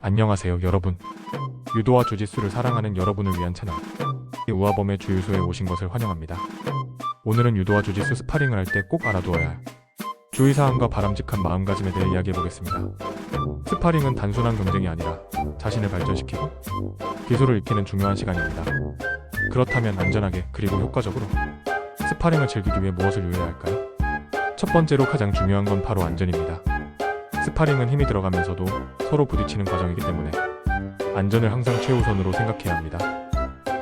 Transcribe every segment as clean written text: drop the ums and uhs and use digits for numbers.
안녕하세요 여러분. 유도와 주짓수를 사랑하는 여러분을 위한 채널 우아범의 주유소에 오신 것을 환영합니다. 오늘은 유도와 주짓수 스파링을 할 때 꼭 알아두어야 할 주의사항과 바람직한 마음가짐에 대해 이야기해보겠습니다. 스파링은 단순한 경쟁이 아니라 자신을 발전시키고 기술을 익히는 중요한 시간입니다. 그렇다면 안전하게 그리고 효과적으로 스파링을 즐기기 위해 무엇을 유의해야 할까요? 첫 번째로 가장 중요한 건 바로 안전입니다. 스파링은 힘이 들어가면서도 서로 부딪히는 과정이기 때문에 안전을 항상 최우선으로 생각해야 합니다.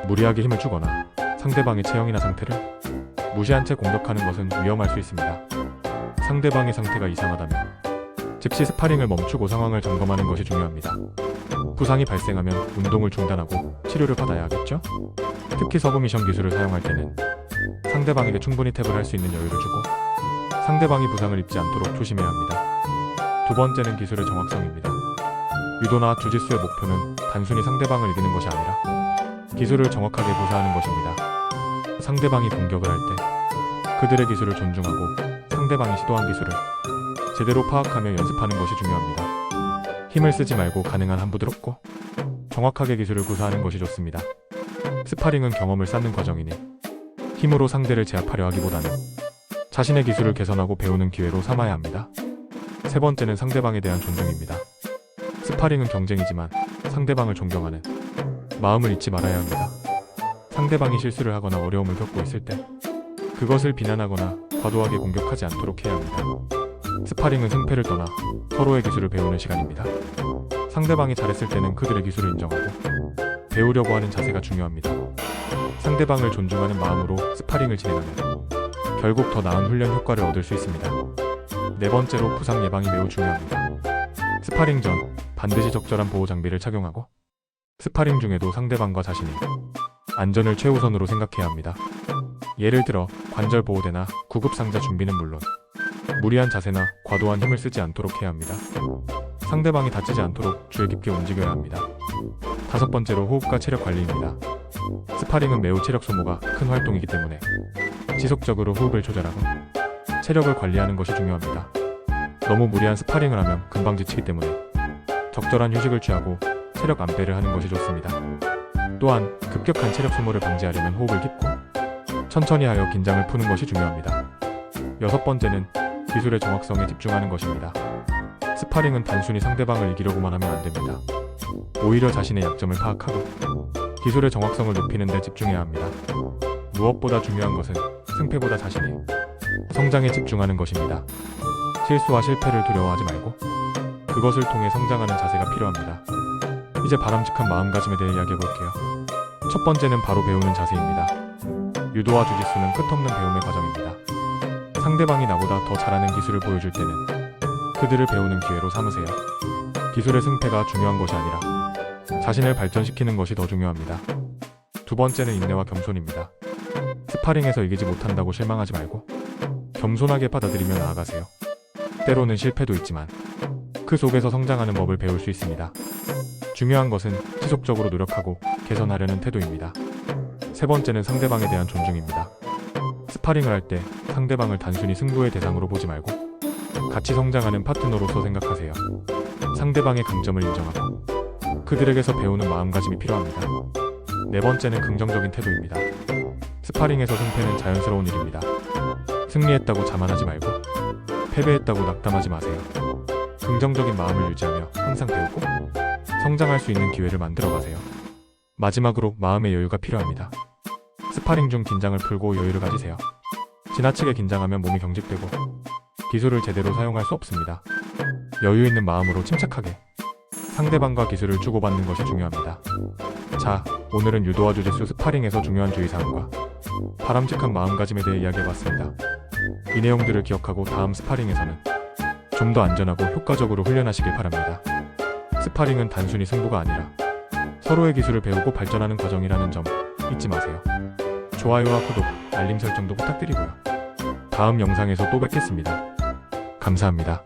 무리하게 힘을 주거나 상대방의 체형이나 상태를 무시한 채 공격하는 것은 위험할 수 있습니다. 상대방의 상태가 이상하다면 즉시 스파링을 멈추고 상황을 점검하는 것이 중요합니다. 부상이 발생하면 운동을 중단하고 치료를 받아야 하겠죠? 특히 서브미션 기술을 사용할 때는 상대방에게 충분히 탭을 할 수 있는 여유를 주고 상대방이 부상을 입지 않도록 조심해야 합니다. 두 번째는 기술의 정확성입니다. 유도나 주짓수의 목표는 단순히 상대방을 이기는 것이 아니라 기술을 정확하게 구사하는 것입니다. 상대방이 공격을 할 때 그들의 기술을 존중하고 상대방이 시도한 기술을 제대로 파악하며 연습하는 것이 중요합니다. 힘을 쓰지 말고 가능한 한 부드럽고 정확하게 기술을 구사하는 것이 좋습니다. 스파링은 경험을 쌓는 과정이니 힘으로 상대를 제압하려 하기보다는 자신의 기술을 개선하고 배우는 기회로 삼아야 합니다. 세 번째는 상대방에 대한 존중입니다. 스파링은 경쟁이지만 상대방을 존경하는 마음을 잊지 말아야 합니다. 상대방이 실수를 하거나 어려움을 겪고 있을 때 그것을 비난하거나 과도하게 공격하지 않도록 해야 합니다. 스파링은 승패를 떠나 서로의 기술을 배우는 시간입니다. 상대방이 잘했을 때는 그들의 기술을 인정하고 배우려고 하는 자세가 중요합니다. 상대방을 존중하는 마음으로 스파링을 진행하면 결국 더 나은 훈련 효과를 얻을 수 있습니다. 네 번째로 부상 예방이 매우 중요합니다. 스파링 전 반드시 적절한 보호 장비를 착용하고 스파링 중에도 상대방과 자신이 안전을 최우선으로 생각해야 합니다. 예를 들어 관절 보호대나 구급 상자 준비는 물론 무리한 자세나 과도한 힘을 쓰지 않도록 해야 합니다. 상대방이 다치지 않도록 주의 깊게 움직여야 합니다. 다섯 번째로 호흡과 체력 관리입니다. 스파링은 매우 체력 소모가 큰 활동이기 때문에 지속적으로 호흡을 조절하고 체력을 관리하는 것이 중요합니다. 너무 무리한 스파링을 하면 금방 지치기 때문에 적절한 휴식을 취하고 체력 안배를 하는 것이 좋습니다. 또한 급격한 체력 소모를 방지하려면 호흡을 깊고 천천히 하여 긴장을 푸는 것이 중요합니다. 여섯 번째는 기술의 정확성에 집중하는 것입니다. 스파링은 단순히 상대방을 이기려고만 하면 안 됩니다. 오히려 자신의 약점을 파악하고 기술의 정확성을 높이는 데 집중해야 합니다. 무엇보다 중요한 것은 승패보다 자신의 성장에 집중하는 것입니다. 실수와 실패를 두려워하지 말고 그것을 통해 성장하는 자세가 필요합니다. 이제 바람직한 마음가짐에 대해 이야기해볼게요. 첫 번째는 바로 배우는 자세입니다. 유도와 주짓수는 끝없는 배움의 과정입니다. 상대방이 나보다 더 잘하는 기술을 보여줄 때는 그들을 배우는 기회로 삼으세요. 기술의 승패가 중요한 것이 아니라 자신을 발전시키는 것이 더 중요합니다. 두 번째는 인내와 겸손입니다. 스파링에서 이기지 못한다고 실망하지 말고 겸손하게 받아들이며 나아가세요. 때로는 실패도 있지만 그 속에서 성장하는 법을 배울 수 있습니다. 중요한 것은 지속적으로 노력하고 개선하려는 태도입니다. 세 번째는 상대방에 대한 존중입니다. 스파링을 할 때 상대방을 단순히 승부의 대상으로 보지 말고 같이 성장하는 파트너로서 생각하세요. 상대방의 강점을 인정하고 그들에게서 배우는 마음가짐이 필요합니다. 네 번째는 긍정적인 태도입니다. 스파링에서 승패는 자연스러운 일입니다. 승리했다고 자만하지 말고 패배했다고 낙담하지 마세요. 긍정적인 마음을 유지하며 항상 배우고 성장할 수 있는 기회를 만들어 가세요. 마지막으로 마음의 여유가 필요합니다. 스파링 중 긴장을 풀고 여유를 가지세요. 지나치게 긴장하면 몸이 경직되고 기술을 제대로 사용할 수 없습니다. 여유 있는 마음으로 침착하게 상대방과 기술을 주고받는 것이 중요합니다. 자, 오늘은 유도와 주짓수 스파링에서 중요한 주의사항과 바람직한 마음가짐에 대해 이야기해봤습니다. 이 내용들을 기억하고 다음 스파링에서는 좀 더 안전하고 효과적으로 훈련하시길 바랍니다. 스파링은 단순히 승부가 아니라 서로의 기술을 배우고 발전하는 과정이라는 점 잊지 마세요. 좋아요와 구독, 알림 설정도 부탁드리고요. 다음 영상에서 또 뵙겠습니다. 감사합니다.